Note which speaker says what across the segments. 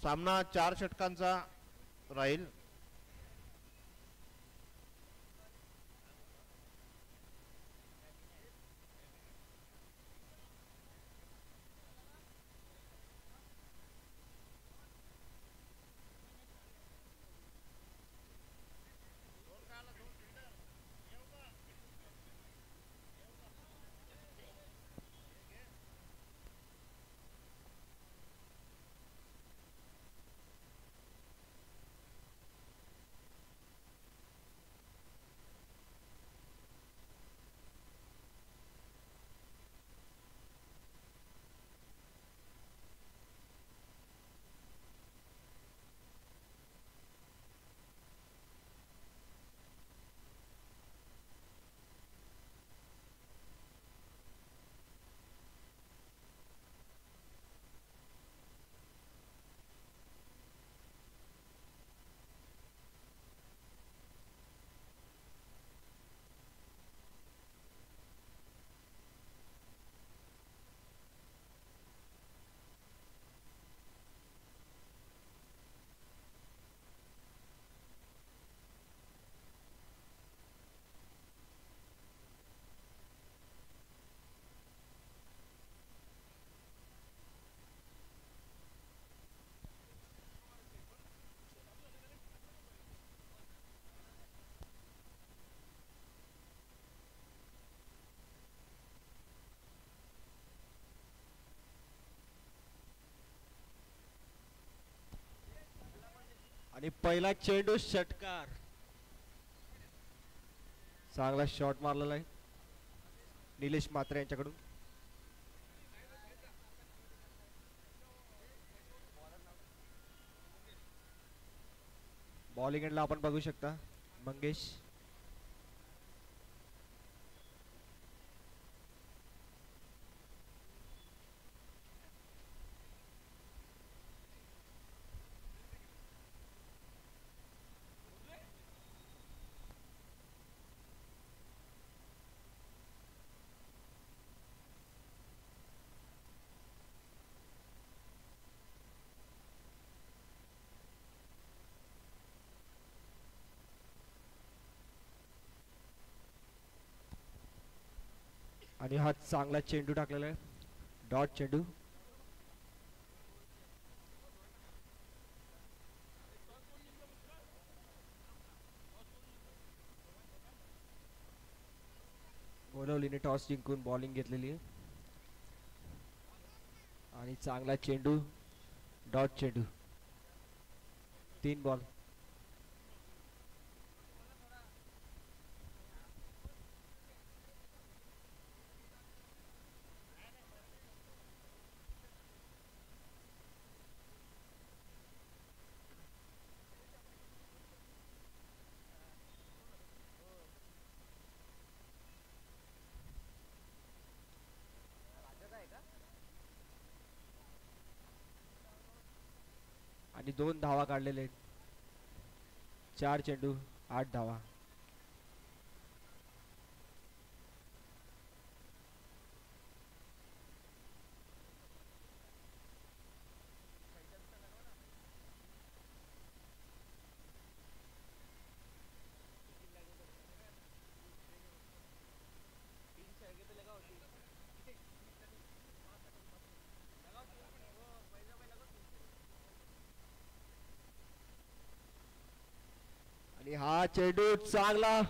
Speaker 1: सामना 4 षटकांचा राहील.
Speaker 2: आणि पहिला चेंडू षटकार. चांगला शॉट मारलेला आहे निलेश म्हात्रे यांच्याकडून. बॉलिंग एंडला आपण बघू शकता मंगेश. आणि हा चांगला चेंडू टाकलेला आहे डॉट चेंडू. गोलवलीने टॉस जिंकून बॉलिंग घेतलेली आहे आणि चांगला चेंडू डॉट चेंडू. 3 बॉल. आणि 2 धावा काढलेले आहेत. 4 चेंडू 8 धावा. आणि हा चेंडू चांगला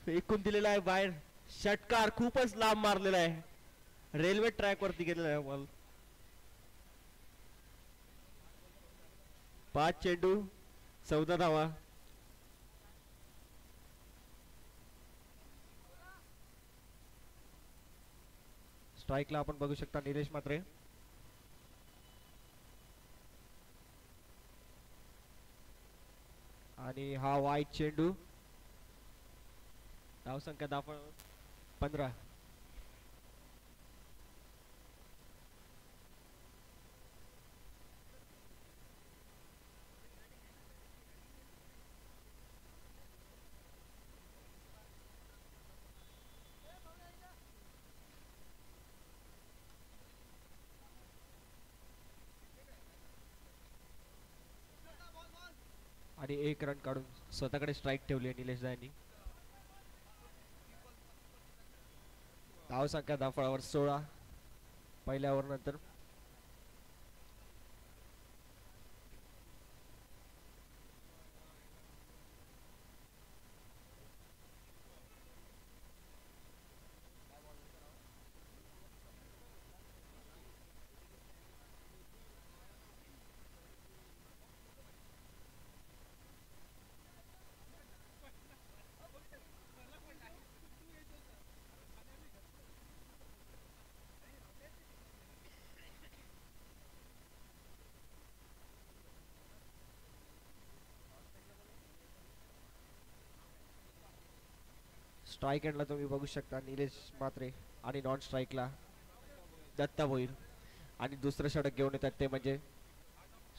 Speaker 2: फेकून दिलेला आहे बाहेर. षटकार खूपच लांब मारलेला आहे. रेल्वे ट्रॅक वरती गेलेला आहे बॉल. 5 चेंडू 14 धावा. स्ट्राईकला आपण बघू शकता निलेश म्हात्रे. आणि हा वाईट चेंडू. धावसंख्या दाखव 15. आणि 1 रन काढून स्वतःकडे स्ट्राईक ठेवली आहे निलेश यांनी. धावसंख्या धावफळावर 16 पहिल्या ओव्हर नंतर. स्ट्राईक एंडला तुम्ही बघू शकता निलेश म्हात्रे आणि नॉन स्ट्राईकला दत्ता भोईर आणि दुसरं षटक घेऊन येतात ते म्हणजे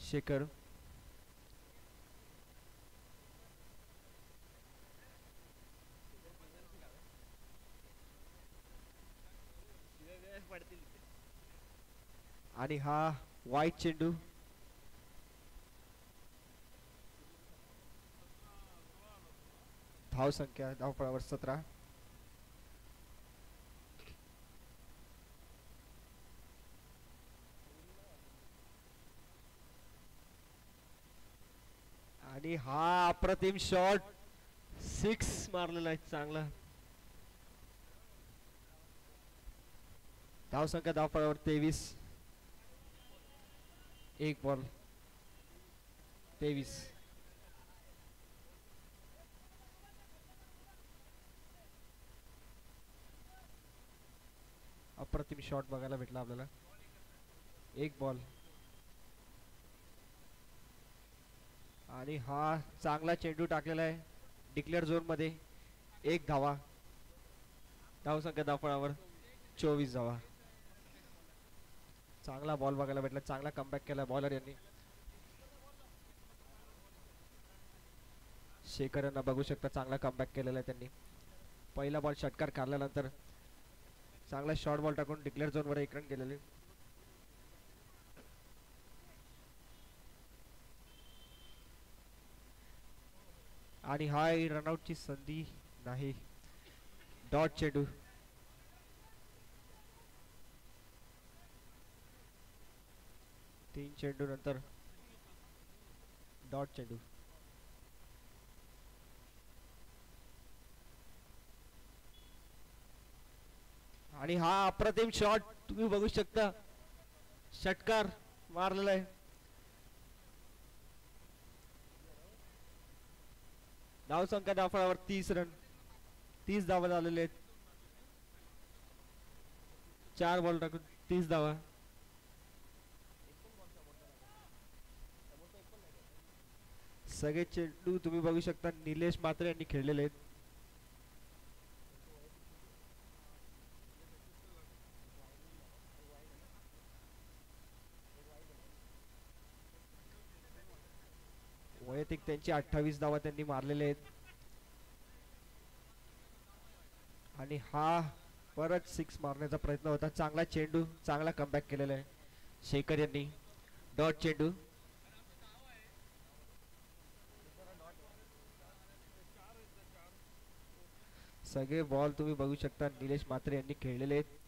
Speaker 2: शेखर. आणि हा वाईट चेंडू. धावसंख्या धावफळावर 17. आणि हा अप्रतिम शॉट 6 मारलेला आहे चांगला. धावसंख्या धावफळावर 23. 1 बॉल 23. अप्रतिम शॉट बघायला भेटला आपल्याला. 1 बॉल आणि हा चांगला चेंडू टाकलेला आहे डिक्लेअर झोन मध्ये. 1 धावा. धावसंख्या धावफळावर 24 धावा. चांगला बॉल बघायला भेटला. चांगला कमबॅक केला बॉलर यांनी. शेखर यांना बघू शकता चांगला कमबॅक केलेला आहे त्यांनी. पहिला बॉल षटकार काढल्यानंतर चांगला शॉर्ट बॉल टाकून डिक्लेअर झोन वर 1 रन केलेले. आणि हा रनआउटची संधी नाही. डॉट चेंडू. तीन चेंडू नंतर डॉट चेंडू. आणि हा अप्रतिम शॉट तुम्ही बघू शकता. षटकार मारलेला आहे. धावसंख्या धावफळावर 30 रन. 30 धावा झालेले आहेत. 4 बॉल टाकून 30 धावा. सगळे चेंडू तुम्ही बघू शकता निलेश म्हात्रे यांनी खेळलेले आहेत. वैयक्तिक त्यांची 28 धावा त्यांनी मारलेले आहेत. आणि हा परत 6 मारण्याचा प्रयत्न होता. चांगला चेंडू चांगला कमबॅक केलेला आहे शेखर यांनी. डॉट चेंडू. सगळे बॉल तुम्ही बघू शकता निलेश म्हात्रे यांनी खेळलेले आहेत.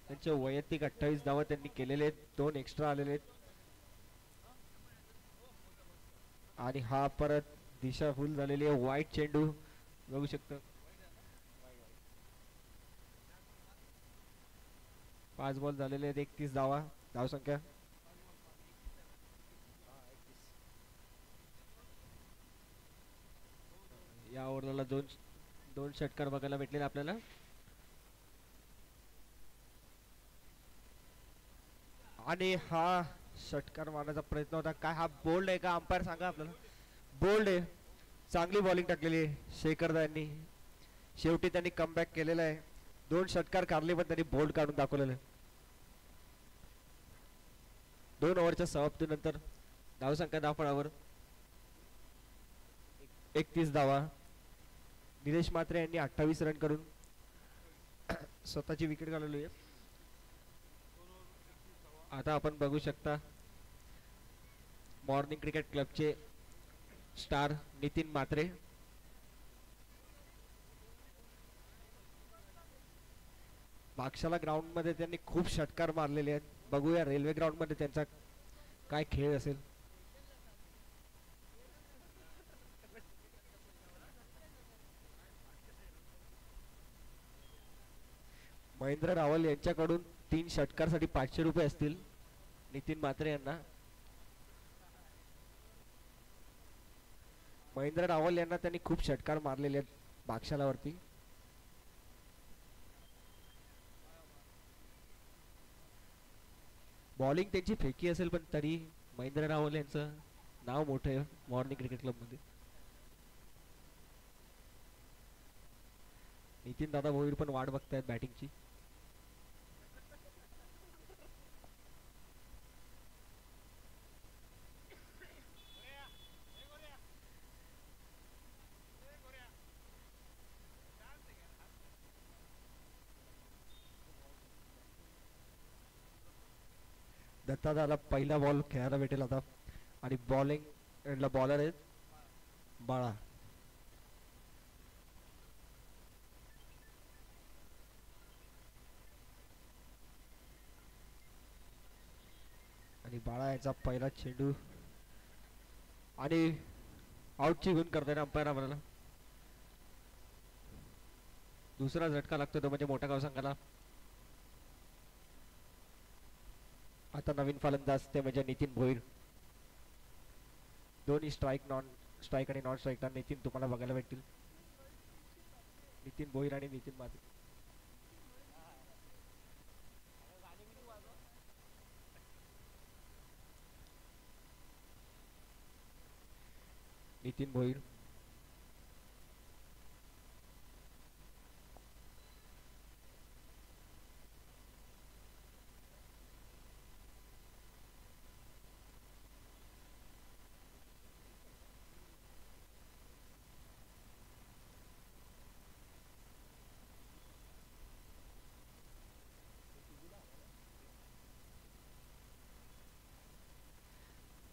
Speaker 2: त्यांचे वैयक्तिक 28 धावा त्यांनी केलेले आहेत. 2 एक्स्ट्रा आलेले आहेत. आणि हा परत दिशाभूल झालेली आहे. वाईट चेंडू बघू शकता. 5 बॉल झालेले आहेत. 31 धावा धावसंख्या. या ओव्हरला दोन षटकार बघायला भेटलेले आपल्याला. आणि हा षटकार मारण्याचा प्रयत्न होता. काय हा बोल्ड आहे का अंपायर सांगा आपल्याला. बोल्ड आहे. चांगली बॉलिंग टाकलेली आहे शेखर यांनी. शेवटी त्यांनी कमबॅक केलेला आहे. 2 षटकार काढले पण त्यांनी बोल्ड काढून दाखवलेलं आहे. 2 ओव्हरच्या समाप्तीनंतर धावसंख्या धावफळावर 31 धावा. निलेश म्हात्रे यांनी 28 रन करून स्वतःची विकेट घालवली आहे. आता आपण बघू शकता मॉर्निंग क्रिकेट क्लबचे स्टार नितीन म्हात्रे. बागशाला ग्राउंड मध्ये त्यांनी खूप षटकार मारलेले आहेत. बघूया रेल्वे ग्राउंड मध्ये त्यांचा काय खेळ असेल. महेंद्र रावल यांच्याकडून 3 षटकारसाठी 500 रुपये असतील नितीन म्हात्रे यांना. महेंद्र रावल यांना त्यांनी खूप षटकार मारलेले आहेत बागशालावरती. बॉलिंग त्यांची फेकी असेल पण तरी महेंद्र रावल यांचं नाव मोठं आहे मॉर्निंग क्रिकेट क्लब मध्ये. नितीन दादा भोईर पण वाट बघतायत बॅटिंगची. दत्ता दादा पहिला बॉल खेळायला भेटेल आता. आणि बॉलिंग बॉलर आहेत बाळा. आणि बाळा याचा पहिला चेंडू आणि आउटची गुण करताय ना अंपायर आम्हाला. दुसरा झटका लागतो तो म्हणजे मोठा गाव संघाला. आता नवीन फलंदाज ते म्हणजे नितीन भोईर. दोन्ही स्ट्राईक नॉन स्ट्राईक आणि नॉन स्ट्राईक नितीन तुम्हाला बघायला भेटतील. नितीन भोईर आणि नितीन म्हात्रे. नितीन भोईर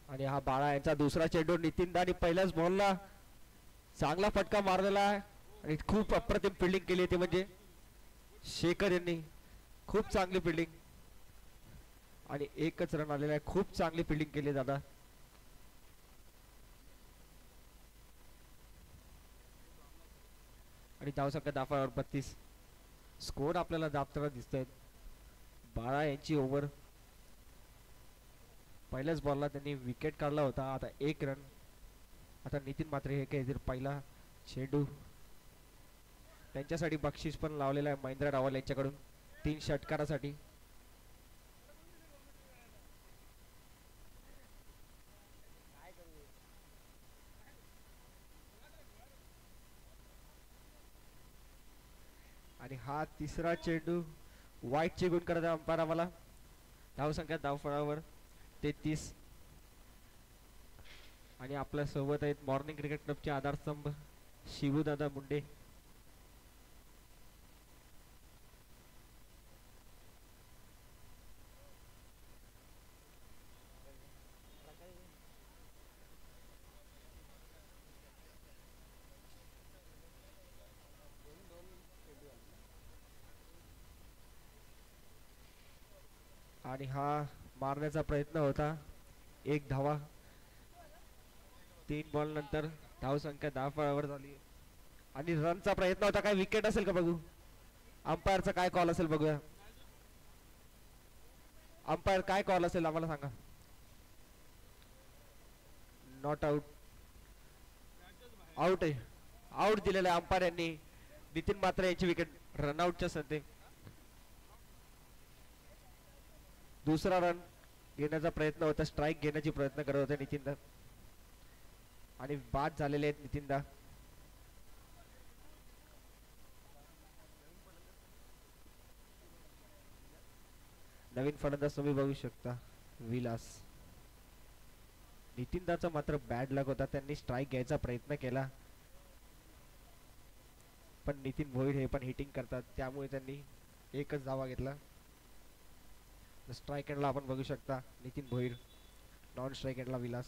Speaker 2: आणि हा बाळा यांचा दुसरा चेंडू. नितीन दानी पहिल्याच बॉलला चांगला फटका मारलेला आहे आणि खूप अप्रतिम फिल्डिंग केली होती म्हणजे शेखर यांनी. खूप चांगली फिल्डिंग आणि एकच रन आलेला आहे. खूप चांगली फिल्डिंग केली दादा. आणि धावसंख्या 10/32. स्कोर आपल्याला दाबताना दिसतोय. बाळा यांची ओव्हर. पहिल्याच बॉलला त्यांनी विकेट काढला होता. आता 1 रन. आता नितीन म्हात्रे हे काहीतरी पहिला चेंडू. त्यांच्यासाठी बक्षीस पण लावलेला आहे महेंद्र रावल यांच्याकडून 3 षटकारासाठी. आणि हा तिसरा चेंडू वाईटची गुण करत अंपायर आम्हाला. धावसंख्या धावफळावर 33. आणि आपल्या सोबत आहेत मॉर्निंग क्रिकेट क्लबचे आधारस्तंभ शिवूदादा मुंडे. आणि हा मारण्याचा प्रयत्न होता. 1 धावा. 3 बॉल नंतर धावसंख्या 10 फळावर झाली. आणि रनचा प्रयत्न होता. काय विकेट असेल का बघू. अंपायरचा काय कॉल असेल बघूया. अंपायर काय कॉल असेल आम्हाला सांगा. Not out. आउट आहे. आउट दिलेला आहे अंपायर यांनी. नितीन म्हात्रे यांची विकेट रनआउटच्या सध्या. दुसरा रन घेण्याचा प्रयत्न होता. स्ट्राईक घेण्याची प्रयत्न करत होते नितीनदा आणि बाद झालेले आहेत नितीनदा. नवीन फलंदाज तुम्ही बघू शकता विलास. नितीनदाचा मात्र बॅड लक होता. त्यांनी स्ट्राईक घ्यायचा प्रयत्न केला पण नितीन भोईर हे पण हिटिंग करतात त्यामुळे त्यांनी एकच धावा घेतला. स्ट्राईक एंडला आपण बघू शकता नितीन भोईर. नॉन स्ट्राईक एंडला विलास.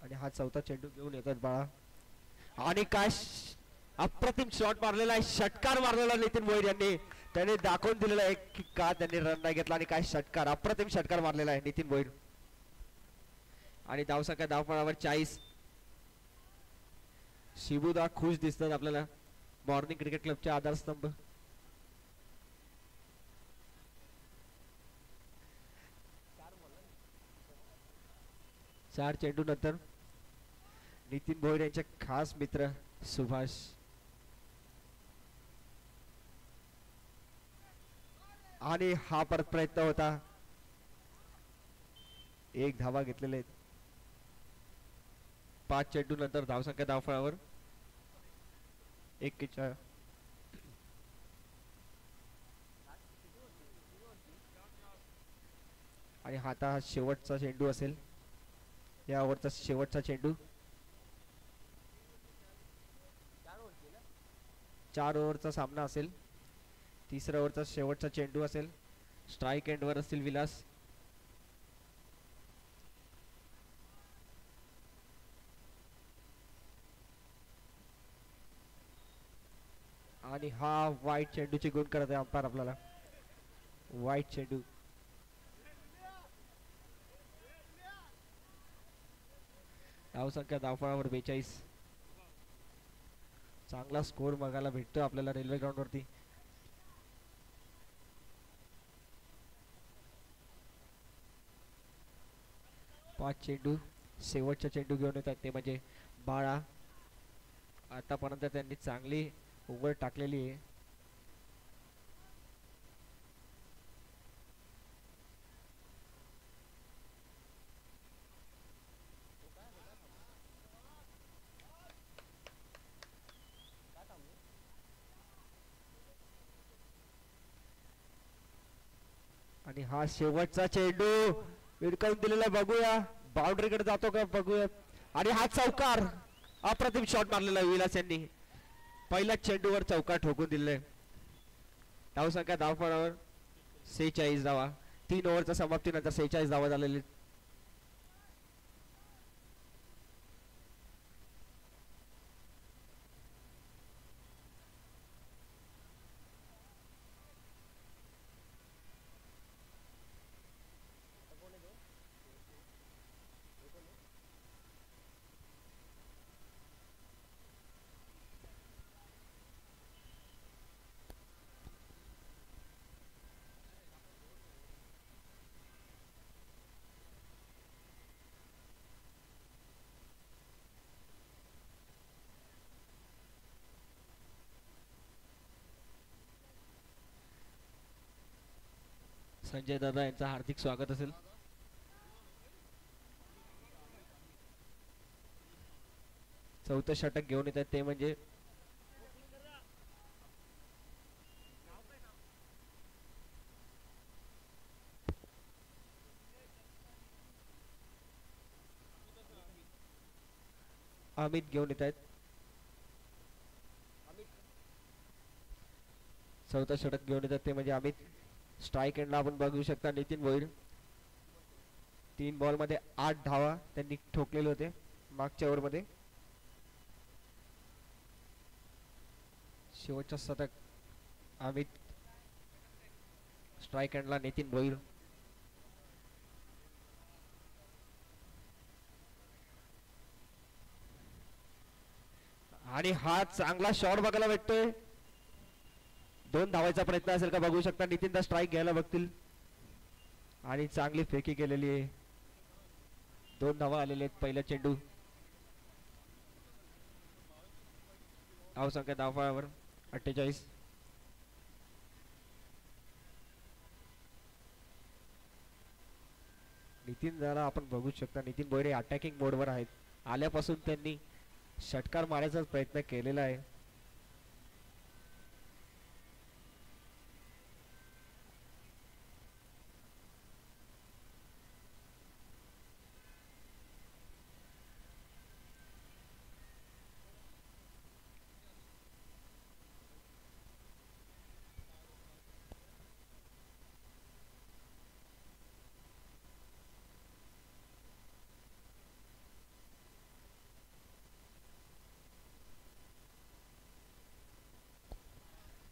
Speaker 2: आणि हा चौथा चेंडू घेऊन येतात बाळा. आणि काय अप्रतिम शॉट मारलेला आहे, षटकार मारलेला नितीन भोईर यांनी. त्याने दाखवून दिलेला आहे की का त्यांनी रन नाही घेतला आणि काय षटकार, अप्रतिम षटकार मारलेला आहे नितीन भोईर. आणि धावसंख्या धावपळावर 40. शिबुदा खुश दिसतात आपल्याला, मॉर्निंग क्रिकेट क्लबचे आधारस्तंभ. चार चेंडू नंतर नितीन भोईर यांचे खास मित्र सुभाष. आणि हा परत प्रयत्न होता, एक धावा घेतलेले. 5 चेंडू नंतर धावसंख्या धावफळावर 41. आणि हा आता शेवटचा चेंडू असेल, या ओव्हरचा शेवटचा चेंडू. 4 ओव्हरचा सामना असेल, तिसऱ्या ओव्हरचा शेवटचा चेंडू असेल. स्ट्राईक एंडवर असतील विलास. आणि हा वाईट चेंडूची गुण करत आहे अंपायर आपल्याला, वाईट चेंडू. धावसंख्या धावफळावर 42. चांगला स्कोर बघायला भेटतो आपल्याला रेल्वे ग्राउंड वरती. पाच चेंडू, शेवटचा चेंडू घेऊन येतात ते म्हणजे बाळा. आतापर्यंत त्यांनी चांगली ओव्हर टाकलेली आहे. आणि हा शेवटचा चेंडू विरकावून दिलेला, बघूया बाउंड्री कडे जातो का बघूया. आणि हा चौकार, अप्रतिम शॉट मारलेला विलास यांनी. पहिल्याच चेंडूवर चौकार ठोकून दिले. धावसंख्या धावफळावर 46 धावा. 3 ओव्हरच्या समाप्तीनंतर 46 धावा झालेली. संजय दादा यांचं हार्दिक स्वागत असेल. चौथं षटक घेऊन येतात ते म्हणजे अमित घेऊन येत आहेत. चौथं षटक घेऊन येतात ते म्हणजे अमित. स्ट्राईक एंडला आपण बघू शकता नितीन भोईर. 3 बॉल मध्ये 8 धावा त्यांनी ठोकलेले होते मागच्या ओव्हर मध्ये. शेवटचा षटक अमित, स्ट्राईक एंडला नितीन भोईर. आणि हा चांगला शॉट बघायला भेटतोय. 2 धावायचा प्रयत्न असेल का बघू शकता. नितीन दा स्ट्राईक घ्यायला बघतील आणि चांगली फेकी केलेली आहे. 2 धावा आलेले आहेत पहिला चेंडू. धावसंख्या धावफळावर 48. नितीन दाला आपण बघू शकता, नितीन भोईर अटॅकिंग मोडवर आहेत. आल्यापासून त्यांनी षटकार मारायचा प्रयत्न केलेला आहे.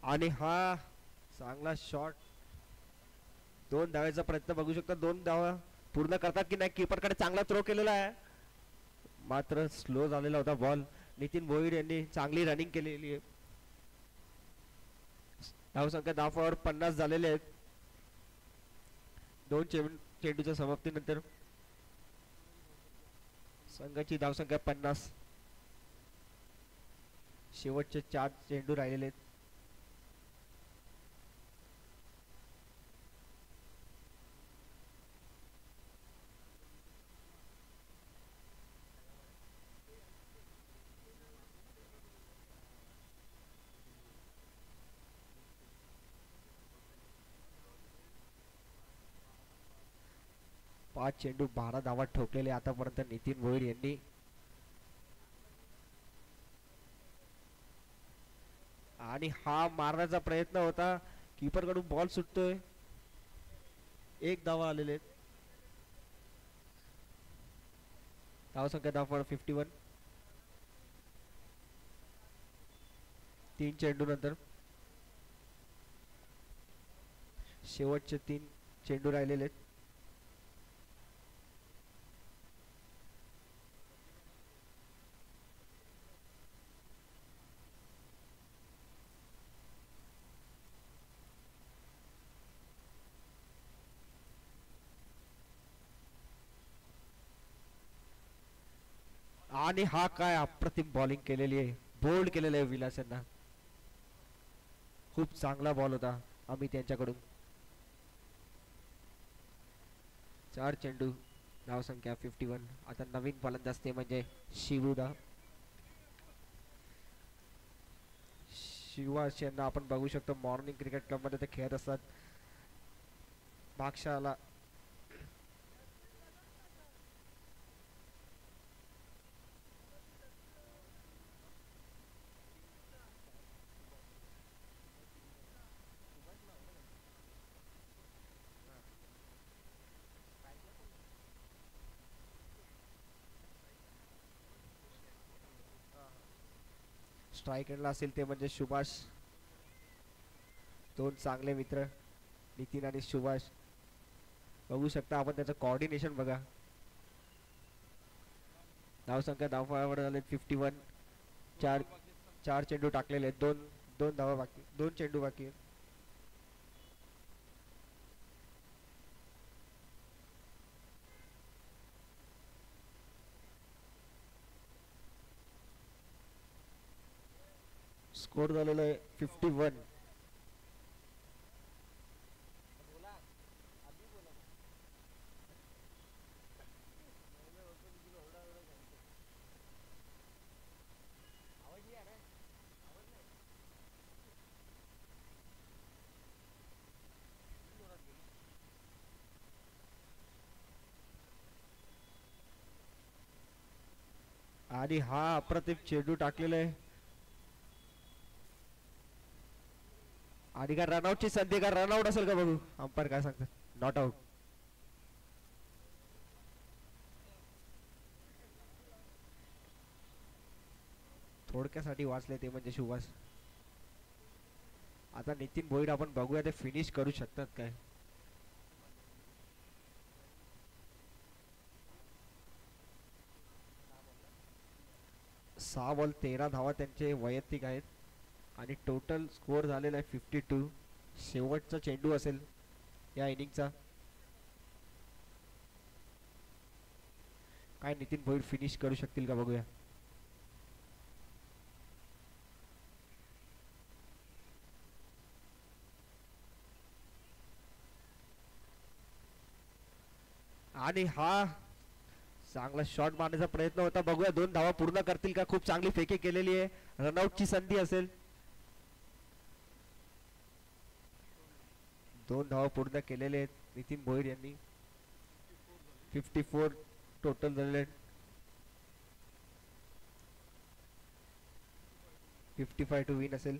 Speaker 2: आणि हा चांगला शॉट, 2 धावाचा प्रयत्न बघू शकता. 2 धावा पूर्ण करतात की नाही. कीपरकडे चांगला थ्रो केलेला आहे, मात्र स्लो झालेला होता बॉल. नितीन भोईर यांनी चांगली रनिंग केलेली आहे. धावसंख्या धावावर 50 झालेले आहेत 2 चेंडूच्या समाप्तीनंतर. संघाची धावसंख्या 50. शेवटचे 4 चेंडू राहिलेले आहेत. पाच चेंडू 12 धावा ठोकलेले आतापर्यंत नितीन भोईर यांनी. आणि हा मारण्याचा प्रयत्न होता, कीपर कडून बॉल सुटतोय. 1 धावा आलेले. धावसंख्या धावा 51. 3 चेंडू नंतर शेवटचे 3 चेंडू राहिलेले आहेत. आणि हा काय अप्रतिम बॉलिंग केलेली आहे, बोल्ड केलेलं आहे विलास यांना. खूप चांगला बॉल होता अमित यांच्याकडून. 4 चेंडू धावसंख्या 51. आता नवीन फलंदाज ते म्हणजे शिवूदा. शिवाश यांना आपण बघू शकतो मॉर्निंग क्रिकेट क्लब मध्ये ते खेळत असतात. भागशाला स्ट्राईक एंडला असेल ते म्हणजे सुभाष. 2 चांगले मित्र नितीन आणि सुभाष. बघू शकता आपण त्याचं कोऑर्डिनेशन बघा. धावसंख्या धावावर झाले 51. 4 चेंडू टाकलेले आहेत. 2 धावा बाकी, 2 चेंडू बाकी आहेत. स्कोर झालेला आहे 51. आणि हा अप्रतिम चेंडू टाकलेला आहे. आणि का रनआउटची संधी, का रनआउट असेल का बघू अंपायर काय सांगतात. Not out. थोडक्यासाठी वाचले ते म्हणजे सुभाष. आता नितीन भोईर आपण बघूया ते फिनिश करू शकतात काय. 6 बॉल 13 धावा त्यांचे वैयक्तिक आहेत. आणि टोटल स्कोर झालेला आहे 52. शेवटचा चेंडू असेल या इनिंगचा. काय नितीन भोईर फिनिश करू शकतील का बघूया. आणि हा चांगला शॉट मारण्याचा प्रयत्न होता, बघूया 2 धावा पूर्ण करतील का. खूप चांगली फेकी केलेली आहे, रनआउटची संधी असेल. 2 धावा पूर्ण केलेले आहेत नितीन भोईर यांनी. 54 टोटल झालेले. 55 टू विन असेल.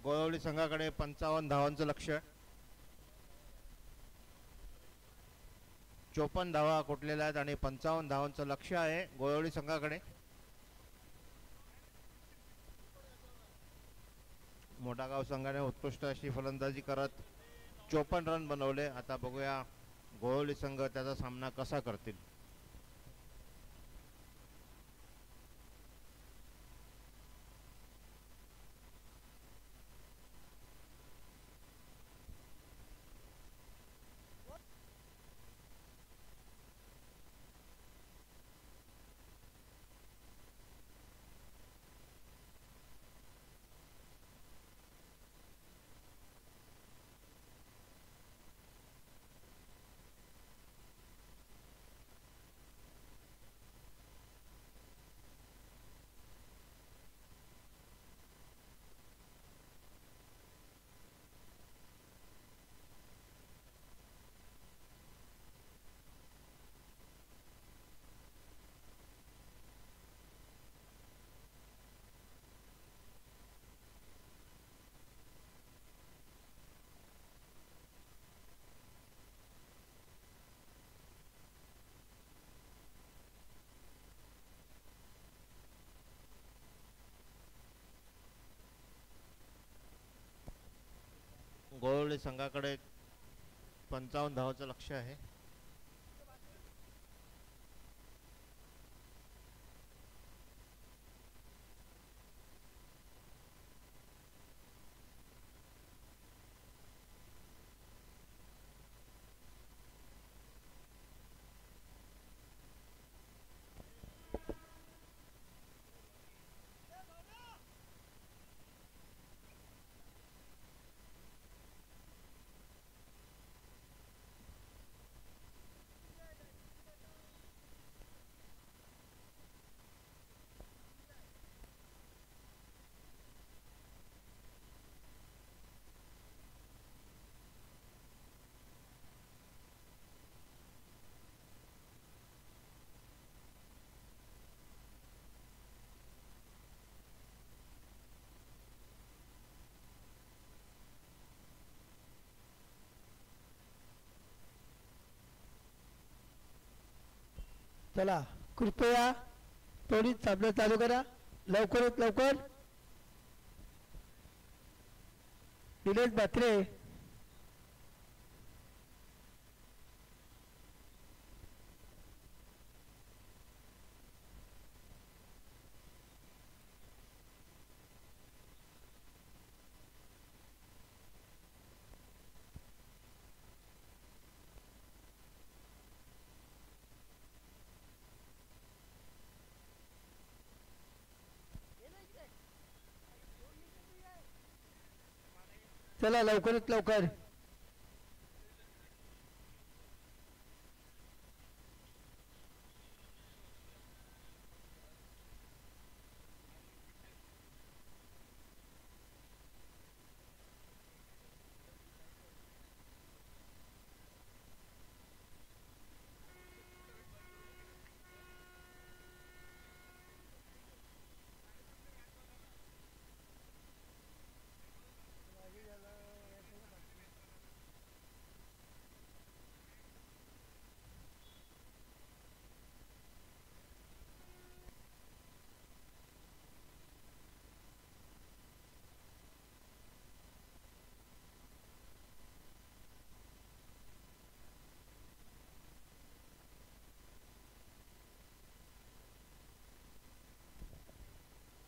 Speaker 1: गोळवली संघाकडे 55 धावांचं लक्ष्य. 54 धावा कुठलेल्या आहेत आणि 55 धावांचं लक्ष्य आहे गोळवली संघाकडे. मोठागाव संघाने उत्कृष्ट अशी फलंदाजी करत 54 रन बनवले. आता बघूया गोळवली संघ त्याचा सामना कसा करतील. गोळवली संघाकडे 55 धावांचं लक्ष्य आहे.
Speaker 3: चला कृपया त्वरित सामना चालू करा, लवकरात लवकर. निलेश म्हात्रे चला लवकरात लवकर.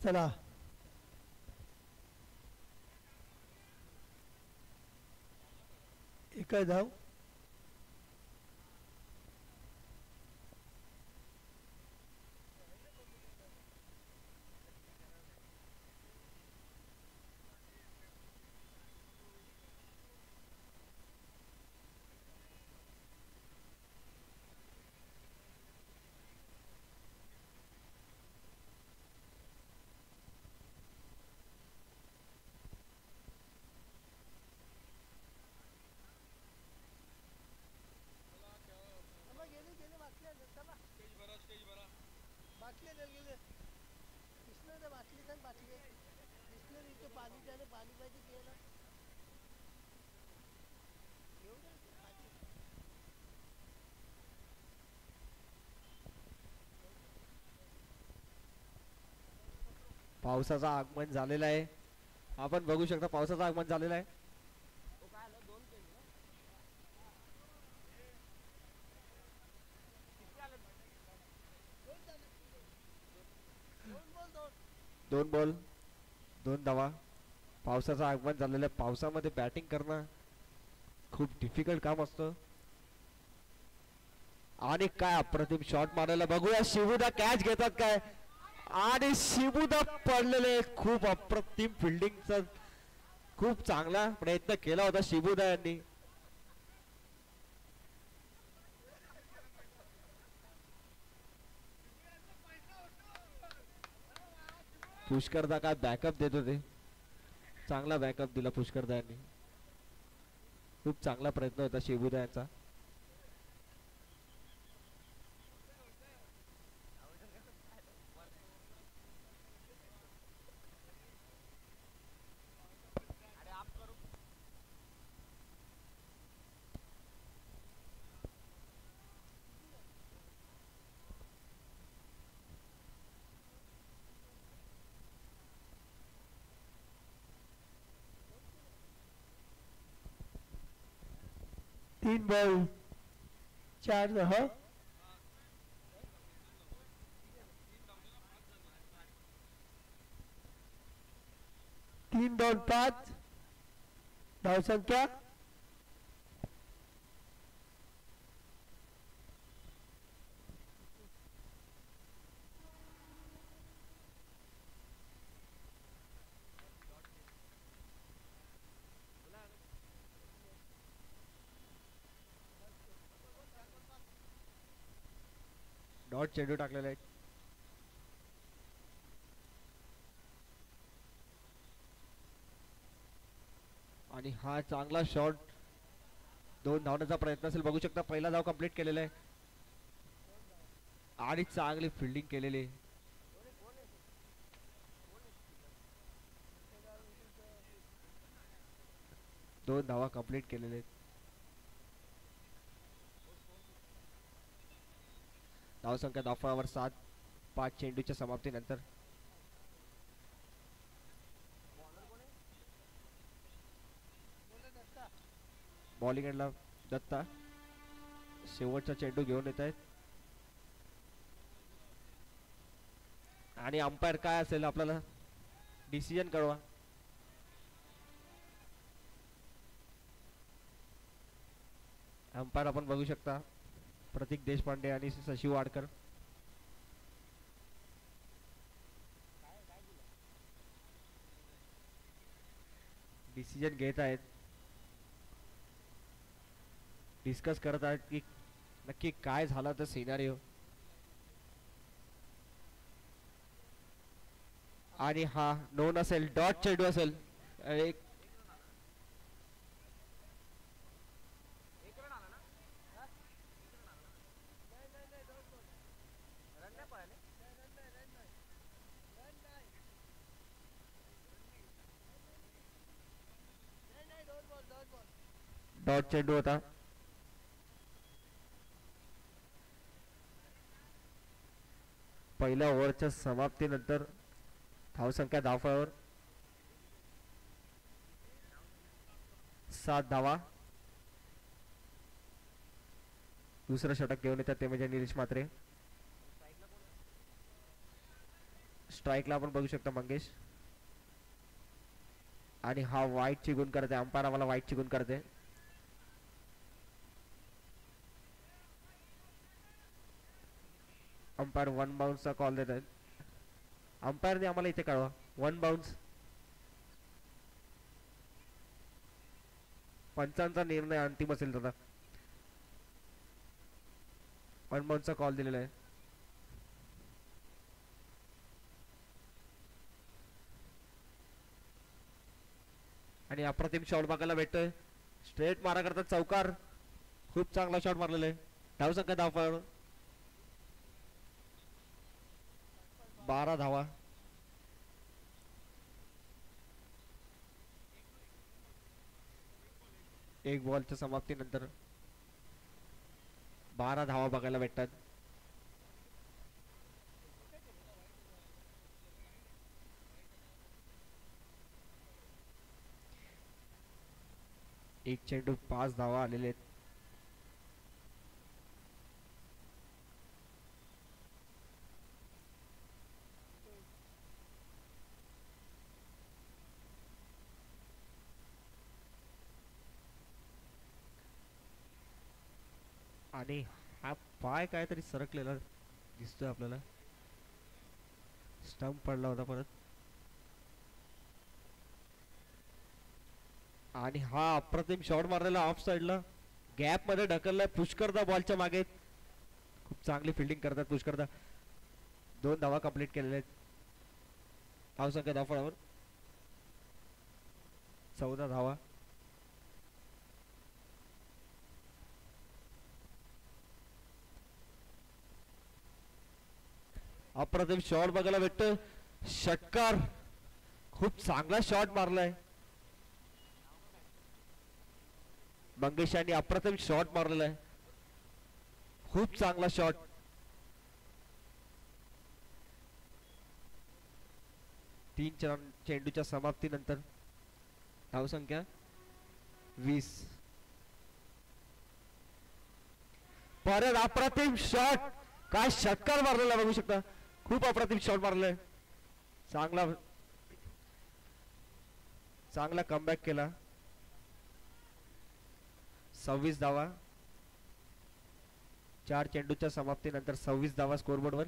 Speaker 3: चला एकच धाव. बाटली
Speaker 2: पावसाचं आगमन झालेलं आहे. आपण बघू शकता पावसाचं आगमन झालेलं आहे. दोन बॉल 2 धावा. पावसाचं आगमन झालेलं आहे. पावसामध्ये बॅटिंग करणं खूप डिफिकल्ट काम असतं. आणि काय अप्रतिम शॉट मारायला बघूया. शिबुदा कॅच घेतात काय आणि शिबुदा पडलेले. खूप अप्रतिम फिल्डिंगचा खूप चांगला प्रयत्न केला होता शिबुदा यांनी. पुष्करदा काय बॅकअप देत होते. चांगला बॅकअप दिला पुष्करदा यांनी. खूप चांगला प्रयत्न होता शिबुदा यांचा.
Speaker 3: तीन बॉल 4 धावा. तीन बॉल 5 धावसंख्या.
Speaker 2: डॉट चेंडू टाकलेला आहे. आणि हा चांगला शॉट. 2 धावण्याचा प्रयत्न असेल. बघू शकता पहिला धाव कंप्लीट केलेला आहे. आणि चांगली फिल्डिंग केलेली. 2 धावा कंप्लीट केलेले आहेत. धावसंख्या धावावर 7. 5 चेंडूच्या समाप्तीनंतर. बॉलिंग एंडला दत्ता शेवटचा चेंडू घेऊन येत आहेत. आणि अंपायर काय असेल आपल्याला डिसिजन कळवा. अंपायर आपण बघू शकता प्रतीक देशपांडे आणि शशी वाडकर. डिसिजन घेत आहेत. डिस्कस करत आहेत की नक्की काय झालं तर सिनारिओ. आणि हा नोन असेल. डॉट चेंडू असेल. एक डॉट चेंडू होता. पहिल्या ओव्हरच्या समाप्तीनंतर धावसंख्या धावावर 7 धावा. दुसरं षटक घेऊन येतात ते म्हणजे निलेश म्हात्रे. स्ट्राईकला आपण बघू शकता मंगेश. आणि हा वाईट ची गुण करते. अंपायर आम्हाला वाईट ची गुण करते. अंपायर 1 बाउन्सचा कॉल देत आहेत. अंपायरने आम्हाला इथे कळवा 1 बाउन्स. पंचांचा निर्णय अंतिम असेल दादा. 1 बाउन्सचा कॉल दिलेला आहे. आणि अप्रतिम शॉट बघायला भेटतोय. स्ट्रेट मारा करतात चौकार. खूप चांगला शॉट मारलेला आहे. धावसंख्या धावावर 12 धावा. एक बॉलच्या समाप्तीनंतर 12 धावा बघायला भेटतात. एक चेंडू 5 धावा आलेले आहेत. आणि हा पाय काहीतरी सरकलेला दिसतोय आपल्याला. स्टंप पडला होता परत. आणि हा अप्रतिम शॉट मारलेला ऑफ साइडला, गॅप मध्ये ढकललाय पुष्करदा बॉलच्या मागे. खूप चांगली फिल्डिंग करतात पुष्करदा. 2 धावा कंप्लीट केलेल्या आहेत. धाव संख्या धावफळावर 14 धावा. अप्रतिम शॉट बघायला भेटतोय. षटकार, खूप चांगला शॉट मारलाय मंगेश यांनी. अप्रतिम शॉट मारलेला आहे, खूप चांगला शॉट. तीन चेंडूच्या समाप्तीनंतर धावसंख्या 20. परत अप्रतिम शॉट, काय षटकार मारलेला बघू शकता. खूप अप्रतिम शॉट मारलाय. चांगला चांगला कमबॅक केला. 26 धावा 4 चेंडूच्या समाप्तीनंतर. 26 धावा स्कोरबोर्डवर.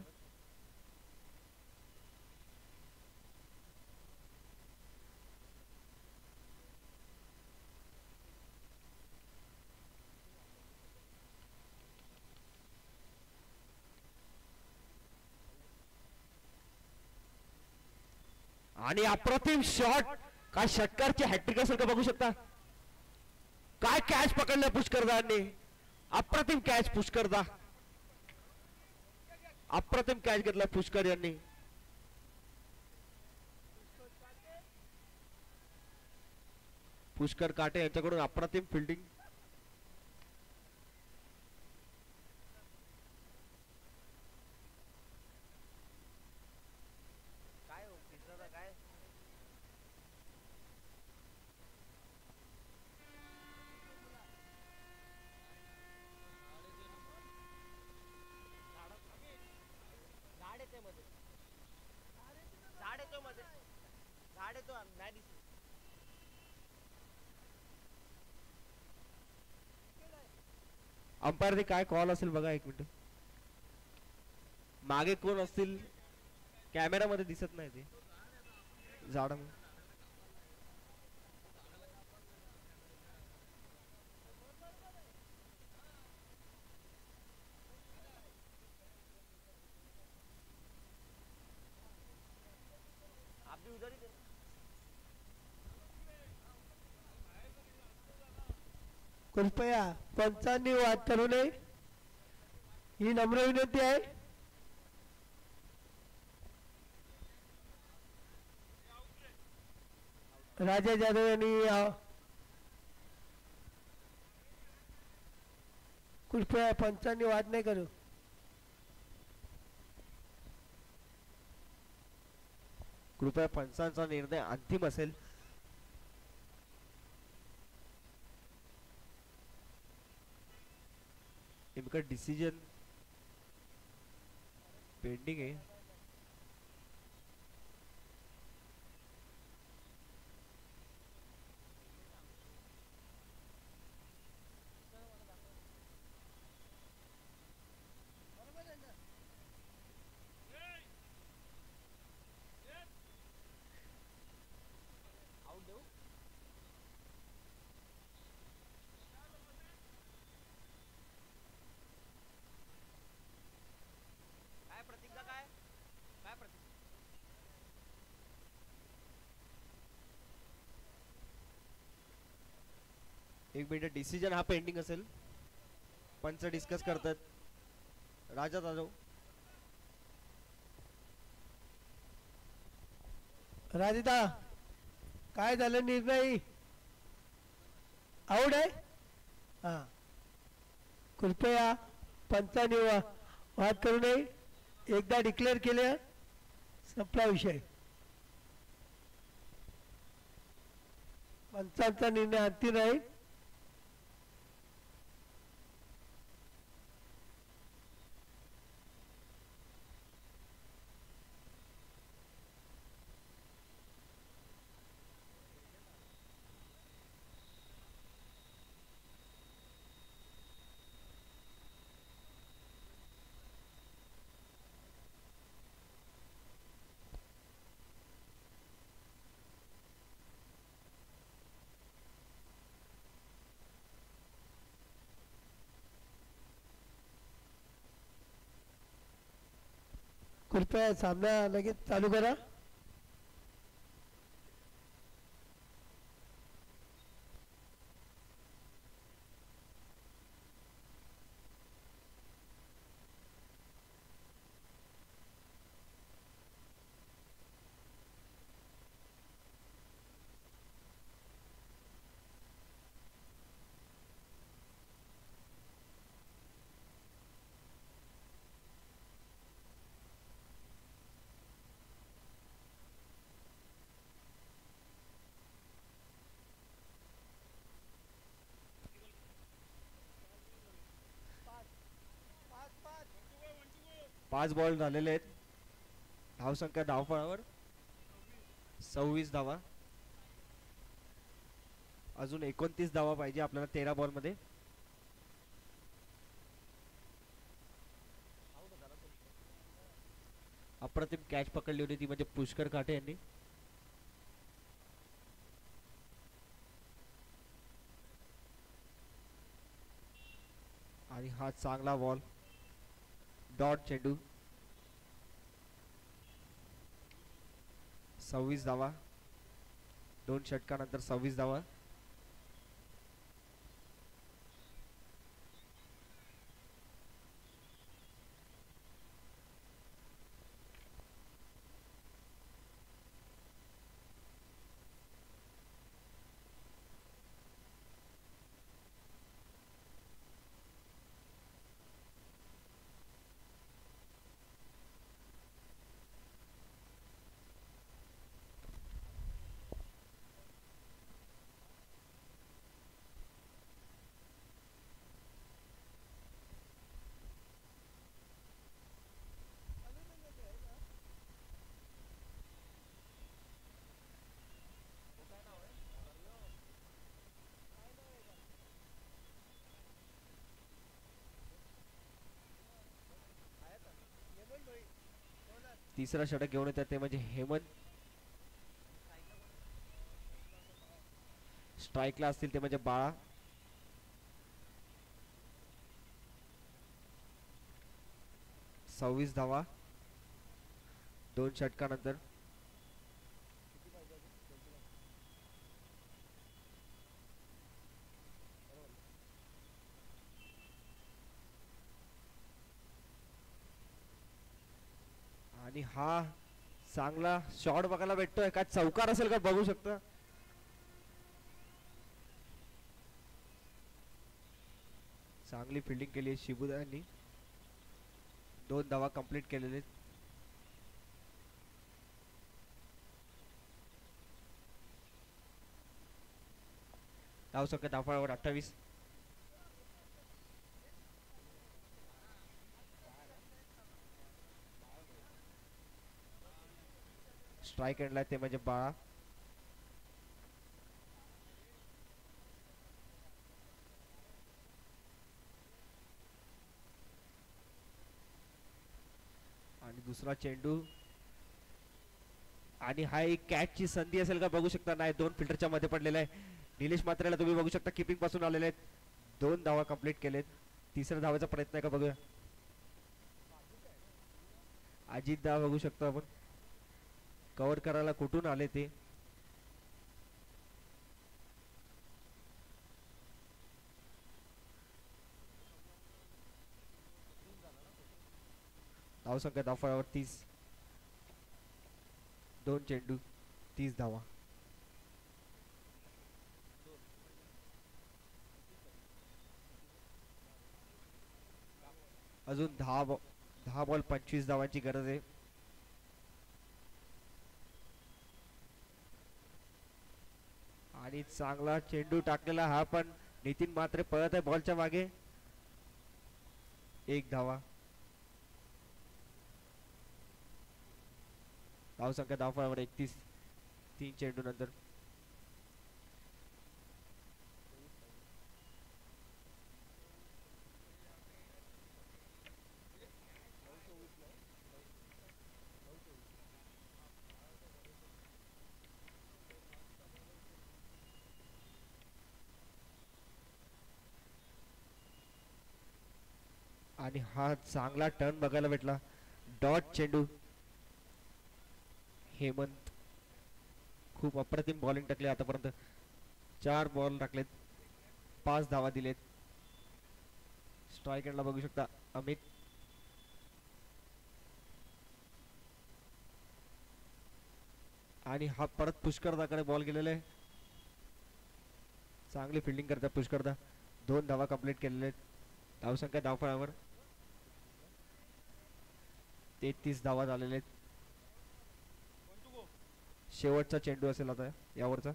Speaker 2: आणि अप्रतिम शॉट, काय षटकारची हॅट्रिक असेल का बघू शकता. काय कॅच पकडलं पुष्करदांनी. अप्रतिम कॅच पुष्करदा. अप्रतिम कॅच घेतला पुष्कर यांनी. पुष्कर काटे यांच्याकडून अप्रतिम फिल्डिंग. अंपायर काय कॉल असेल बघा. 1 मिनिट. मागे कोण असतील कॅमेरा मध्ये दिसत नाही ते झाड.
Speaker 3: कृपया पंचांनी वाद करू नये ही नम्र विनंती आहे. राजा जाधव यांनी कृपया पंचांनी वाद नाही करू.
Speaker 2: कृपया पंचांचा निर्णय अंतिम असेल. नेमका डिसिजन पेंडिंग आहे. एक मिनिट. डिसिजन हा पेंडिंग असेल. पंच डिस्कस करतात. राजा जाधव.
Speaker 3: राजिता काय झालं निर्णय. आऊट आहे. हां कृपया पंचांनी वाद करू नये एकदा डिक्लेअर केले संपला विषय पंचांचा निर्णय अंतिम राहील कृपया सामना लगेच चालू करा
Speaker 2: पाच बॉल झालेले आहेत धावसंख्या धावफळावर 26 धावा अजून 29 धावा पाहिजे आपल्याला 13 बॉल मध्ये अप्रतिम कॅच पकडली होती ती म्हणजे पुष्कर काटे यांनी आणि हा चांगला बॉल डॉट चेंडू 26 धावा 2 षटकानंतर 26 धावा तिसरा षटक घेऊन येतात ते म्हणजे हेमंत स्ट्राइकला असतील ते म्हणजे बाळा 26 धावा 2 षटकानंतर आणि हा चांगला शॉट बघायला भेटतोय काय चौकार असेल का बघू शकता चांगली फिल्डिंग केली शिबुदा यांनी 2 धावा कंप्लीट केलेले धावसंख्या धावफळावर 28 स्ट्राइक एंडला ते म्हणजे बाळा आणि दुसरा चेंडू आणि हा एक कॅच ची संधी असेल का बघू शकता नाही 2 फिल्टरच्या मध्ये पडलेला आहे निलेश मात्रेला तुम्ही बघू शकता कीपिंग पासून आलेले आहेत 2 धावा कंप्लीट केलेत तिसऱ्या धावाचा प्रयत्न आहे का बघूया अजित दा बघू शकतो आपण कव्हर करायला कुठून आले ते धावसंख्या धावफळावर 30 2 चेंडू 30 धावा अजून 10 बॉल 25 धावांची गरज आहे. आणि चांगला चेंडू टाकलेला हा, पण नितीन मात्र पळत आहे बॉलच्या मागे. 1 धावा. धावसंख्या धावफळावर 31 3 चेंडू नंतर. आणि हा चांगला टर्न बघायला भेटला. डॉट चेंडू. हेमंत खूप अप्रतिम बॉलिंग टाकली आतापर्यंत. 4 बॉल टाकलेत, 5 धावा दिलेत. स्ट्राईक एंडला बघू शकता अमित. आणि हा परत पुष्करदाकडे बॉल गेलेला आहे. चांगली फिल्डिंग करतात पुष्करदा. 2 धावा कंप्लीट केलेले आहेत. धावसंख्या धावफळावर 33 धावा झालेले आहेत. शेवटचा चेंडू असेल आता यावरचा.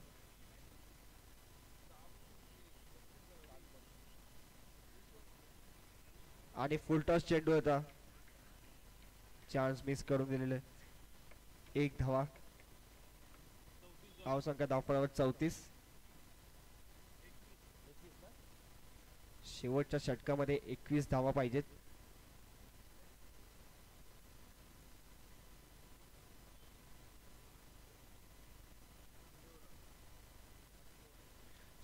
Speaker 2: आणि फुल टॉस चेंडू होता, चान्स मिस करून दिलेले. 1 धावा. धावसंख्या धावफळावर 34. शेवटच्या षटकामध्ये 21 धावा पाहिजेत.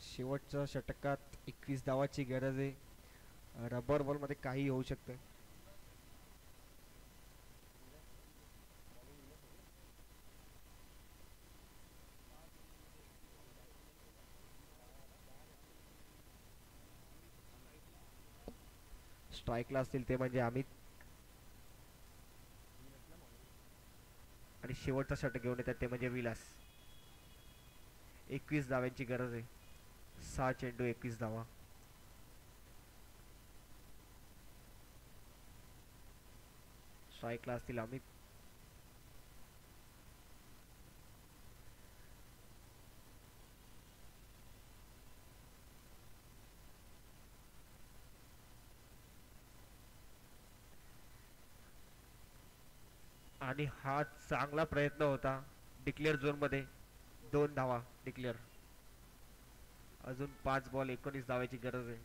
Speaker 2: शेवटच्या षटकात 21 धावाची गरज आहे. रबर बॉल मध्ये काही होऊ शकतं. स्ट्राईकला असतील ते म्हणजे अमित. आणि शेवटचा षटक घेऊन येतात ते म्हणजे विलास. 21 धाव्यांची गरज आहे. 6 चेंडू 21 धावा. स्ट्राईकला असतील अमित. आणि हा चांगला प्रयत्न होता डिक्लेअर झोन मध्ये. 2 धावा डिक्लेअर. अजून 5 बॉल 19 धावाची गरज आहे.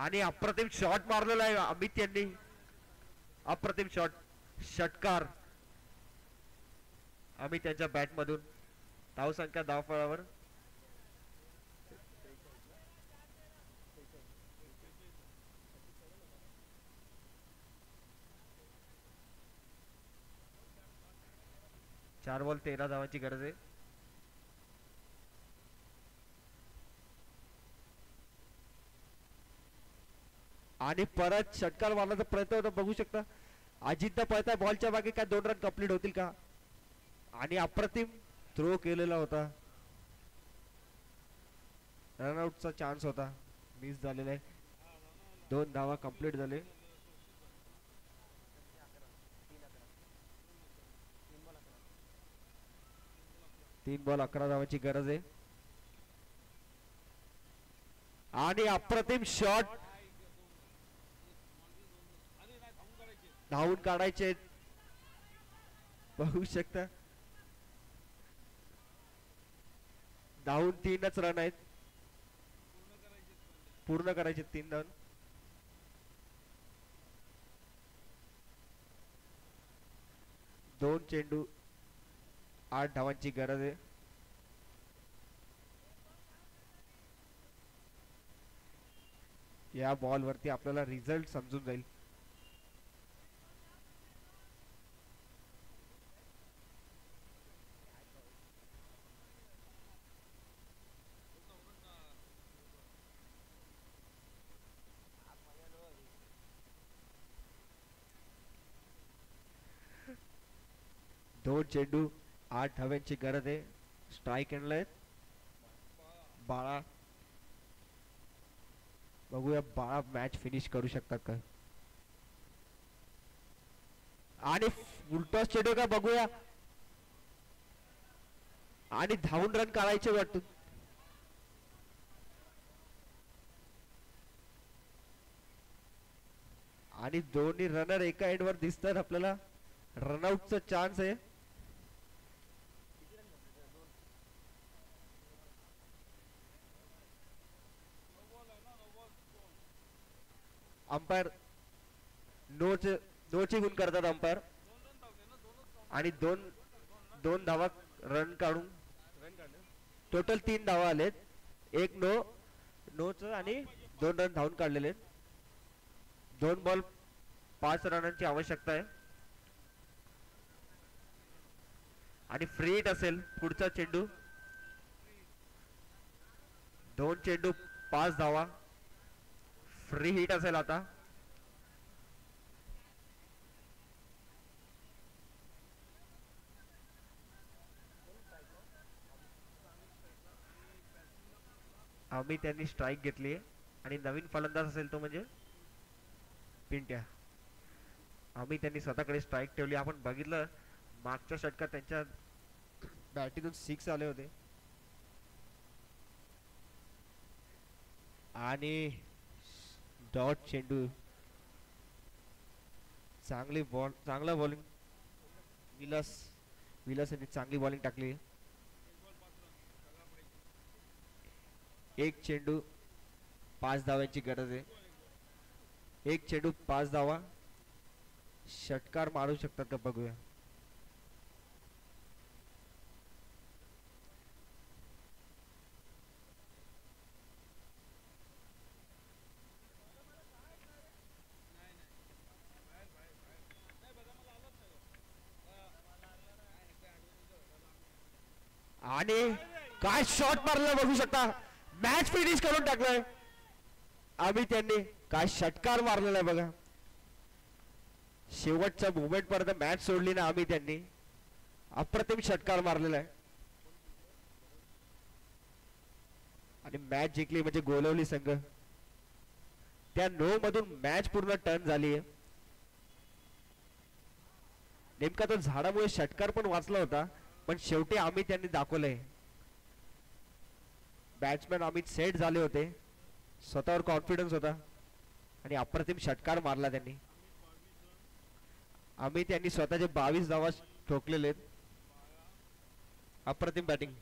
Speaker 2: आणि अप्रतिम शॉट मारलेला आहे अमित यांनी. अप्रतिम शॉट. षटकार अमित यांच्या बॅट मधून. धावसंख्या धावफळावर 4 बॉल 13 धावांची गरज आहे. आणि परत षटकार मारण्याचा प्रयत्न होता बघू शकता. अजिंठा पळताय बॉलच्या मागे. काय 2 रन कंप्लीट होतील का. आणि अप्रतिम थ्रो केलेला होता. रनआउटचा चान्स होता, मिस झालेला आहे. 2 धावा कंप्लीट झाले. तीन बॉल 11 धावांची गरज आहे. आणि अप्रतिम शॉट. धावून काढायचे बघू शकता. धावून 3च रन आहेत. पूर्ण करायचे 3 रन. दोन चेंडू 8 धावांची गरज आहे. या बॉल वरती आपल्याला रिझल्ट समजून जाईल. चेंडू 8 धाव्यांची गरज आहे. स्ट्राईक आणलंय बाळा. बघूया बाळा मॅच फिनिश करू शकतात का. आणि उलटा चेंडू का बघूया. आणि धावून रन काढायचे वाटतं. आणि दोन्ही रनर एका एंड वर दिसतात आपल्याला. रनआउटचा चान्स आहे. अंपायर नो ची गुण करतात अंपायर. आणि दोन धावा रन काढून टोटल 3 धावा आलेत. एक नोच आणि 2 रन धावून काढलेले. 2 बॉल 5 रनांची आवश्यकता आहे. आणि फ्री हिट असेल पुढचा चेंडू. 2 चेंडू 5 धावा. फ्री हिट असेल आता. आम्ही त्यांनी स्ट्राईक घेतली आणि नवीन फलंदाज असेल तो म्हणजे पिंट्या. आम्ही त्यांनी स्वतःकडे स्ट्राईक ठेवली. आपण बघितलं मागच्या षटकात त्यांच्या बॅटीतून 6 आले होते. आणि डॉट चेंडू. चांगला बॉलिंग. विलास यांनी चांगली बॉलिंग टाकली. एक चेंडू 5 धाव्यांची गरज आहे. एक चेंडू 5 धावा. षटकार मारू शकतात का बघूया. आणि काय शॉट मारला बघू शकता. मॅच फिनिश करून टाकलाय आम्ही त्यांनी. काय षटकार मारलेला आहे बघा. शेवटच्या मोमेंट पर्यंत मॅच सोडली ना आम्ही त्यांनी. अप्रतिम षटकार मारलेला आहे. आणि मॅच जिंकली म्हणजे गोलवली संघ. त्या 9 मधून मॅच पूर्ण टर्न झाली आहे. नेमका तो झाडामुळे षटकार पण वाचला होता पण शेवटी आम्ही त्यांनी दाखवलंय. बॅट्समॅन अमित सेट झाले होते. स्वतःवर कॉन्फिडन्स होता आणि अप्रतिम षटकार मारला त्यांनी. आम्ही त्यांनी स्वतःचे 22 धावा ठोकलेले. अप्रतिम बॅटिंग.